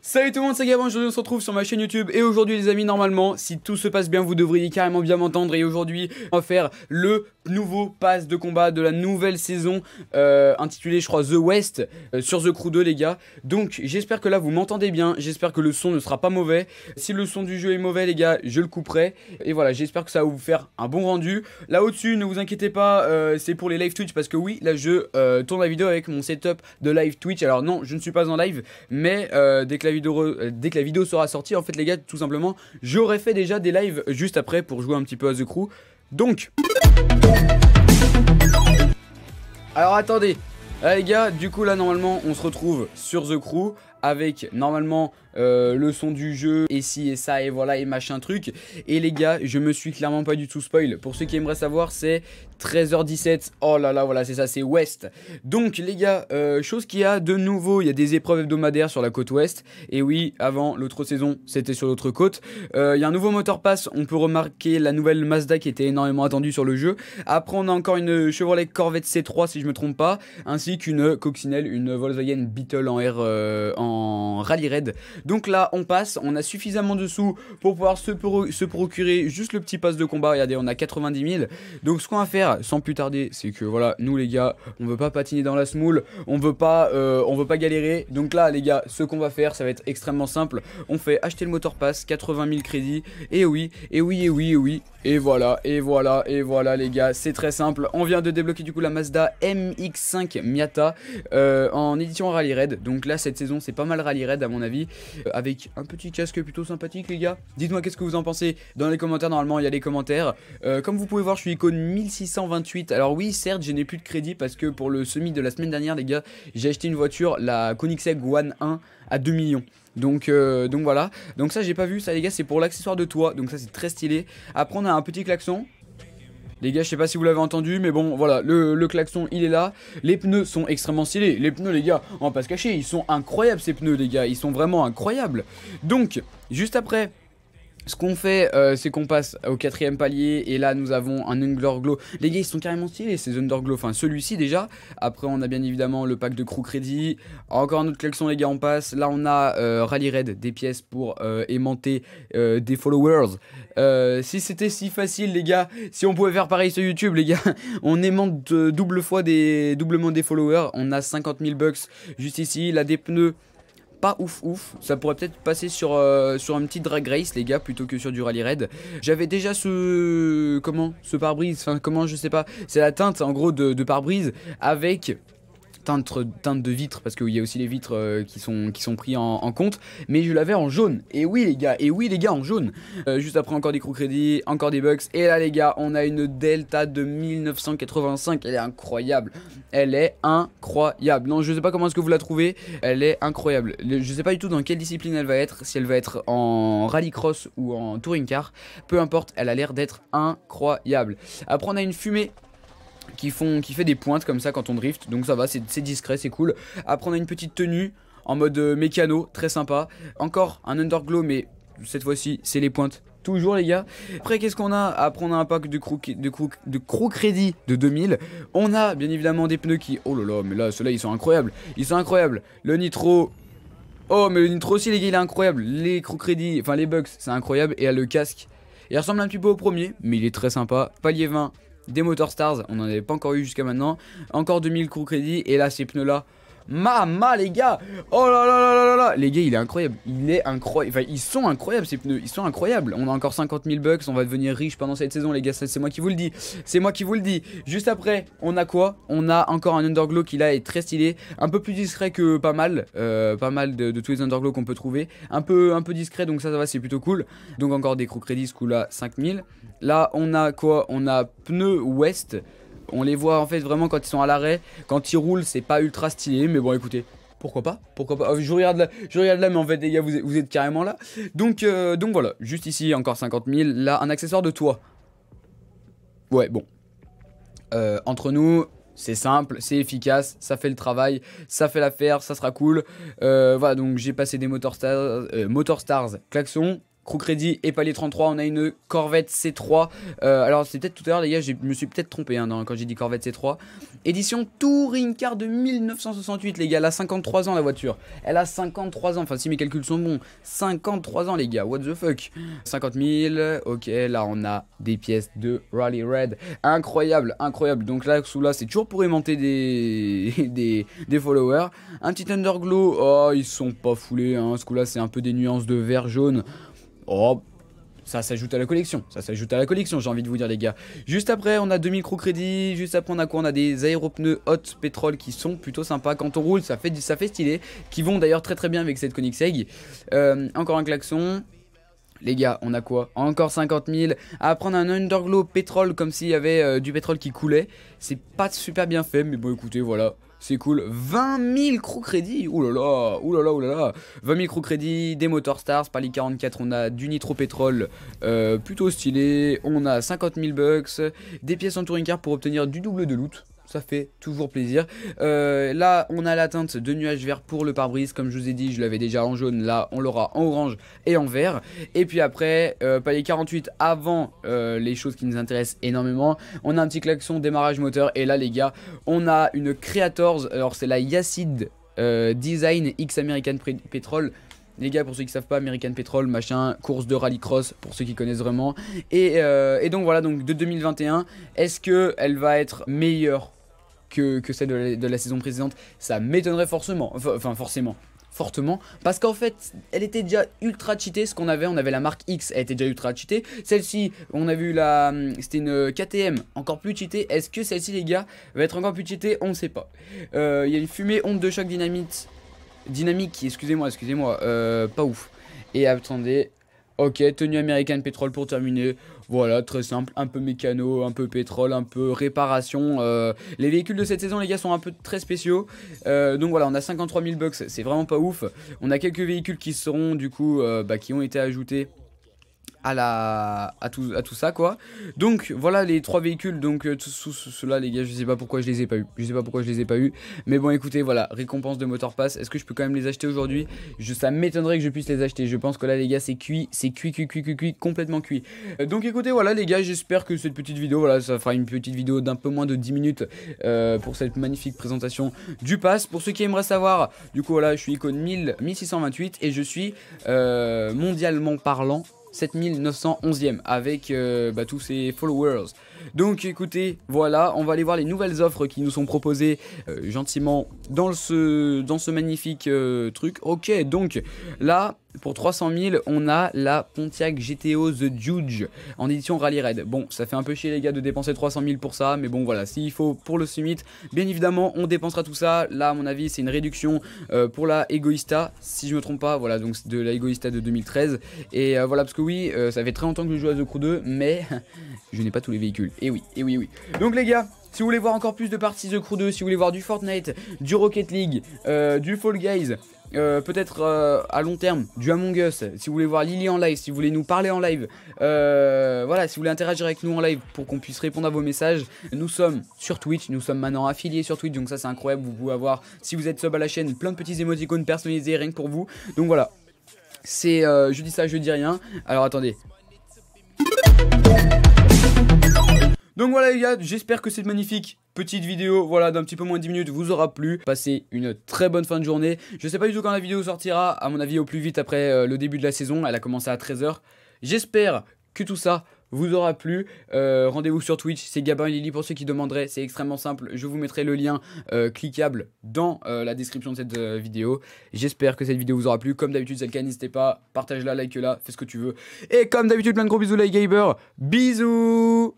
Salut tout le monde, c'est Gabin, aujourd'hui on se retrouve sur ma chaîne YouTube et aujourd'hui les amis, normalement, si tout se passe bien, vous devriez carrément bien m'entendre et aujourd'hui on va faire le nouveau pass de combat de la nouvelle saison intitulé je crois The West sur The Crew 2 les gars. Donc j'espère que là vous m'entendez bien, j'espère que le son ne sera pas mauvais. Si le son du jeu est mauvais les gars, je le couperai et voilà, j'espère que ça va vous faire un bon rendu. Là au-dessus, ne vous inquiétez pas, c'est pour les live Twitch parce que oui, là je tourne la vidéo avec mon setup de live Twitch. Alors non, je ne suis pas en live, mais dès que la vidéo sera sortie, en fait les gars, tout simplement, j'aurais fait déjà des lives juste après pour jouer un petit peu à The Crew. Donc, alors attendez, là, les gars, du coup là normalement on se retrouve sur The Crew avec normalement le son du jeu et ci et ça et voilà et machin truc. Et les gars, je me suis clairement pas du tout spoil. Pour ceux qui aimeraient savoir, c'est 13h17. Oh là là, voilà, c'est ça, c'est West. Donc les gars, chose qu'il y a de nouveau, il y a des épreuves hebdomadaires sur la côte ouest. Et oui, avant l'autre saison, c'était sur l'autre côte. Il y a un nouveau moteur pass, on peut remarquer la nouvelle Mazda qui était énormément attendue sur le jeu. Après, on a encore une Chevrolet Corvette C3 si je me trompe pas, ainsi qu'une coccinelle, une Volkswagen Beetle en en rallye raid. Donc là on passe, on a suffisamment de sous pour pouvoir se procurer juste le petit pass de combat. Regardez, on a 90 000. Donc ce qu'on va faire sans plus tarder, c'est que voilà, nous les gars, on veut pas patiner dans la semoule, on veut pas galérer. Donc là les gars, ce qu'on va faire, ça va être extrêmement simple. On fait acheter le motor pass, 80 000 crédits. Et oui, et oui, et oui, et oui. Et voilà, et voilà, et voilà les gars, c'est très simple. On vient de débloquer du coup la Mazda MX-5 Miata en édition Rally Raid. Donc là cette saison c'est pas mal Rally Raid à mon avis, avec un petit casque plutôt sympathique les gars. Dites-moi qu'est-ce que vous en pensez dans les commentaires, normalement il y a les commentaires. Comme vous pouvez voir, je suis icône 1628. Alors oui, certes je n'ai plus de crédit parce que pour le semi de la semaine dernière les gars, j'ai acheté une voiture, la Koenigsegg One 1 à 2 millions. Donc voilà, donc ça j'ai pas vu, ça les gars c'est pour l'accessoire de toit, donc ça c'est très stylé. Après on a un petit klaxon. Les gars, je sais pas si vous l'avez entendu, mais bon, voilà, le klaxon, il est là. Les pneus sont extrêmement stylés. Les pneus, les gars, on va pas se cacher, ils sont incroyables, ces pneus, les gars. Ils sont vraiment incroyables. Donc, juste après, ce qu'on fait, c'est qu'on passe au 4ème palier. Et là, nous avons un Underglow. Les gars, ils sont carrément stylés, ces Underglow. Enfin, celui-ci, déjà. Après, on a bien évidemment le pack de Crew Crédit. Encore un autre klaxon, les gars, on passe. Là, on a Rally Raid, des pièces pour aimanter des followers. Si c'était si facile les gars, si on pouvait faire pareil sur YouTube les gars, on aimante doublement des followers. On a 50 000 bucks juste ici, là des pneus pas ouf, ça pourrait peut-être passer sur un petit drag race les gars plutôt que sur du rally raid. J'avais déjà ce pare-brise, enfin comment je sais pas, c'est la teinte en gros de pare-brise avec teinte de vitre, parce qu'il y a aussi les vitres qui sont pris en compte, mais je l'avais en jaune. Et oui les gars, en jaune. Juste après encore des Crew Crédit, encore des bucks. Et là les gars, on a une Delta de 1985. Elle est incroyable. Elle est incroyable. Non, je sais pas comment est-ce que vous la trouvez. Elle est incroyable. Je sais pas du tout dans quelle discipline elle va être. Si elle va être en rallycross ou en touring car. Peu importe, elle a l'air d'être incroyable. Après on a une fumée qui fait des pointes comme ça quand on drift, donc ça va, c'est discret, c'est cool. Après on a une petite tenue en mode mécano, très sympa. Encore un Underglow, mais cette fois-ci c'est les pointes toujours les gars. Après qu'est-ce qu'on a? Après on a un pack de Crew Crédit de 2000. On a bien évidemment des pneus qui, oh là là, mais là ceux-là ils sont incroyables, le nitro. Oh mais le nitro aussi les gars, il est incroyable. Les Crew Crédit, enfin les bucks, c'est incroyable. Et là, le casque, il ressemble un petit peu au premier, mais il est très sympa. Palier 20, des Motor Stars, on n'en avait pas encore eu jusqu'à maintenant. Encore 2000 Crew Crédit. Et là ces pneus là, Mama les gars, oh là là là là là, les gars il est incroyable, enfin ils sont incroyables ces pneus, ils sont incroyables. On a encore 50 000 bucks, on va devenir riche pendant cette saison les gars, c'est moi qui vous le dis, Juste après on a quoi? On a encore un Underglow qui là est très stylé, un peu plus discret que pas mal de tous les Underglow qu'on peut trouver, un peu discret, donc ça va, c'est plutôt cool. Donc encore des Crew Crédit, ce coup là 5000. Là on a quoi? On a pneus West. On les voit en fait vraiment quand ils sont à l'arrêt. Quand ils roulent c'est pas ultra stylé, mais bon écoutez, pourquoi pas. Je regarde là, mais en fait les gars vous êtes carrément là. Donc voilà, juste ici encore 50 000. Là un accessoire de toit. Ouais bon, entre nous c'est simple, c'est efficace, ça fait le travail, ça fait l'affaire, ça sera cool. Voilà, donc j'ai passé des Motor Stars, klaxon. Crew Crédit et palier 33, on a une Corvette C3. Alors c'est peut-être tout à l'heure les gars, je me suis peut-être trompé hein, quand j'ai dit Corvette C3. Édition Touring Car de 1968 les gars, elle a 53 ans la voiture. Elle a 53 ans, enfin si mes calculs sont bons, 53 ans les gars, what the fuck. 50 000, ok, là on a des pièces de Rally Red. Incroyable, incroyable. Donc là, sous là, c'est toujours pour aimanter des followers. Un petit Underglow, oh ils sont pas foulés hein. Ce coup là c'est un peu des nuances de vert jaune. Oh, ça s'ajoute à la collection, j'ai envie de vous dire les gars. Juste après on a 2000 Crew Crédit, juste après on a quoi? On a des aéropneus hot pétrole qui sont plutôt sympas. Quand on roule ça fait stylé, qui vont d'ailleurs très bien avec cette Koenigsegg. Encore un klaxon. Les gars, on a quoi? Encore 50 000. Après on a un Underglow pétrole comme s'il y avait du pétrole qui coulait. C'est pas super bien fait mais bon écoutez voilà. C'est cool. 20 000 Crew Crédit. Oulala, oulala, oulala. 20 000 Crew Crédit, des Motor Stars. Palier 44, on a du Nitro Pétrole plutôt stylé. On a 50 000 bucks. Des pièces en touring car pour obtenir du double de loot. Ça fait toujours plaisir. Là, on a la teinte de nuage vert pour le pare-brise. Comme je vous ai dit, je l'avais déjà en jaune. Là, on l'aura en orange et en vert. Et puis après, palier 48 avant les choses qui nous intéressent énormément. On a un petit klaxon démarrage moteur. Et là, les gars, on a une Creators. Alors, c'est la Yacid Design X American Petrol. Les gars, pour ceux qui savent pas, American Petrol, machin, course de rallycross, pour ceux qui connaissent vraiment. Et donc voilà, donc de 2021, est-ce qu'elle va être meilleure que celle de la saison précédente? Ça m'étonnerait fortement, parce qu'en fait elle était déjà ultra cheatée. Ce qu'on avait, on avait la marque X, elle était déjà ultra cheatée. Celle-ci, on a vu c'était une KTM encore plus cheatée. Est-ce que celle-ci les gars va être encore plus cheatée? On ne sait pas. Il y a une fumée onde de choc dynamique, excusez-moi, pas ouf. Et attendez, ok, tenue American Petrol pour terminer. Voilà, très simple, un peu mécano, un peu pétrole, un peu réparation. Les véhicules de cette saison les gars sont un peu très spéciaux. Donc voilà, on a 53 000 bucks, c'est vraiment pas ouf. On a quelques véhicules qui seront du coup, qui ont été ajoutés à tout ça quoi. Donc voilà les trois véhicules. Donc tous ceux-là les gars, je sais pas pourquoi je les ai pas eu. Mais bon écoutez, voilà, récompense de Motor Pass. Est-ce que je peux quand même les acheter aujourd'hui? Ça m'étonnerait que je puisse les acheter. Je pense que là les gars c'est cuit, complètement cuit. Donc écoutez voilà les gars, j'espère que cette petite vidéo, voilà, ça fera une petite vidéo d'un peu moins de 10 minutes pour cette magnifique présentation du pass. Pour ceux qui aimeraient savoir, du coup voilà, je suis icône 1628 et je suis mondialement parlant 7911e avec tous ces followers. Donc écoutez, voilà, on va aller voir les nouvelles offres qui nous sont proposées gentiment dans ce magnifique truc. Ok, donc là, pour 300 000, on a la Pontiac GTO The Judge en édition Rally Raid. Bon, ça fait un peu chier les gars de dépenser 300 000 pour ça, mais bon voilà, s'il faut pour le Summit, bien évidemment, on dépensera tout ça. Là, à mon avis, c'est une réduction pour la Egoista, si je me trompe pas, voilà, donc de la Egoista de 2013. Et voilà, parce que oui, ça fait très longtemps que je joue à The Crew 2, mais je n'ai pas tous les véhicules. Et oui. Donc les gars, si vous voulez voir encore plus de parties The Crew 2, si vous voulez voir du Fortnite, du Rocket League, du Fall Guys, peut-être à long terme du Among Us, si vous voulez voir Lily en live, si vous voulez nous parler en live, voilà, si vous voulez interagir avec nous en live pour qu'on puisse répondre à vos messages, nous sommes sur Twitch, nous sommes maintenant affiliés sur Twitch, donc ça c'est incroyable. Vous pouvez avoir, si vous êtes sub à la chaîne, plein de petits émoticônes personnalisés rien que pour vous. Donc voilà, c'est je dis ça, je dis rien. Alors attendez. Donc voilà les gars, j'espère que cette magnifique petite vidéo, voilà, d'un petit peu moins de 10 minutes vous aura plu. Passez une très bonne fin de journée. Je sais pas du tout quand la vidéo sortira, à mon avis au plus vite après le début de la saison. Elle a commencé à 13 h. J'espère que tout ça vous aura plu. Rendez-vous sur Twitch, c'est Gabin et Lily pour ceux qui demanderaient. C'est extrêmement simple, je vous mettrai le lien cliquable dans la description de cette vidéo. J'espère que cette vidéo vous aura plu. Comme d'habitude c'est le cas, n'hésitez pas, partage-la, like-la, fais ce que tu veux. Et comme d'habitude plein de gros bisous les gamers. Bisous.